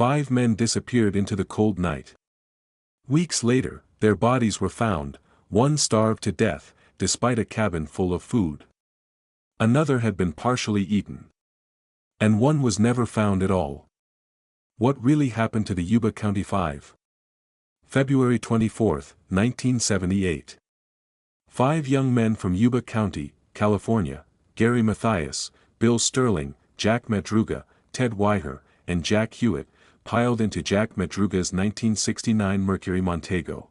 5 men disappeared into the cold night. Weeks later, their bodies were found, one starved to death, despite a cabin full of food. Another had been partially eaten. And one was never found at all. What really happened to the Yuba County Five? February 24, 1978. 5 young men from Yuba County, California, Gary Mathias, Bill Sterling, Jack Madruga, Ted Weiher, and Jack Hewitt, piled into Jack Madruga's 1969 Mercury Montego.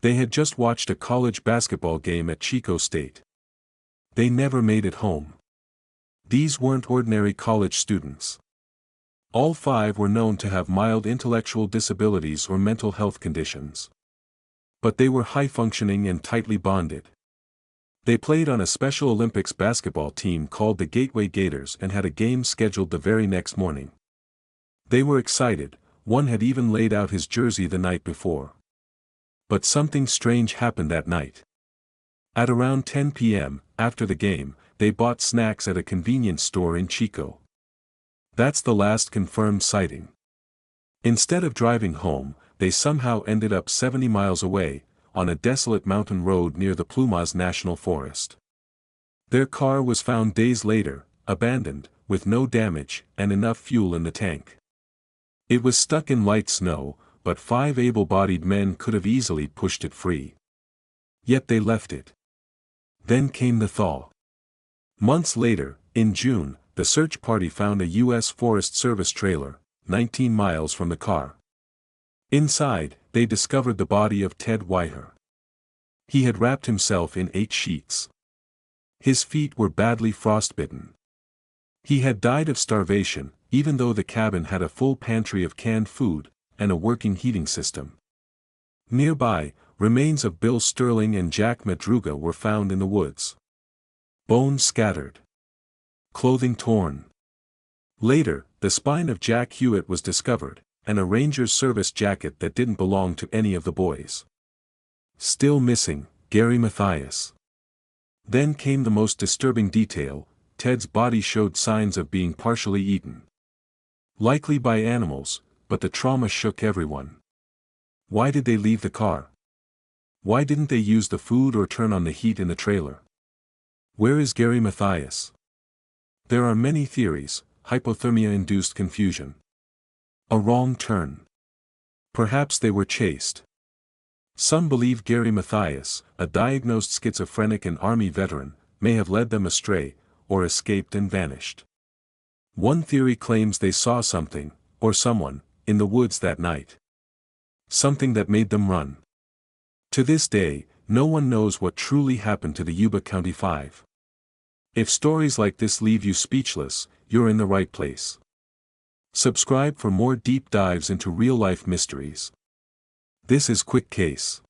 They had just watched a college basketball game at Chico State. They never made it home. These weren't ordinary college students. All 5 were known to have mild intellectual disabilities or mental health conditions. But they were high-functioning and tightly bonded. They played on a Special Olympics basketball team called the Gateway Gators and had a game scheduled the very next morning. They were excited, one had even laid out his jersey the night before. But something strange happened that night. At around 10 p.m., after the game, they bought snacks at a convenience store in Chico. That's the last confirmed sighting. Instead of driving home, they somehow ended up 70 miles away, on a desolate mountain road near the Plumas National Forest. Their car was found days later, abandoned, with no damage and enough fuel in the tank. It was stuck in light snow, but 5 able-bodied men could have easily pushed it free. Yet they left it. Then came the thaw. Months later, in June, the search party found a U.S. Forest Service trailer, 19 miles from the car. Inside, they discovered the body of Ted Weiher. He had wrapped himself in 8 sheets. His feet were badly frostbitten. He had died of starvation, even though the cabin had a full pantry of canned food, and a working heating system. Nearby, remains of Bill Sterling and Jack Madruga were found in the woods. Bones scattered. Clothing torn. Later, the spine of Jack Hewitt was discovered, and a Ranger's service jacket that didn't belong to any of the boys. Still missing, Gary Mathias. Then came the most disturbing detail: Ted's body showed signs of being partially eaten. Likely by animals, but the trauma shook everyone. Why did they leave the car? Why didn't they use the food or turn on the heat in the trailer? Where is Gary Mathias? There are many theories: hypothermia-induced confusion. A wrong turn. Perhaps they were chased. Some believe Gary Mathias, a diagnosed schizophrenic and Army veteran, may have led them astray, or escaped and vanished. One theory claims they saw something, or someone, in the woods that night. Something that made them run. To this day, no one knows what truly happened to the Yuba County Five. If stories like this leave you speechless, you're in the right place. Subscribe for more deep dives into real-life mysteries. This is QuickCase.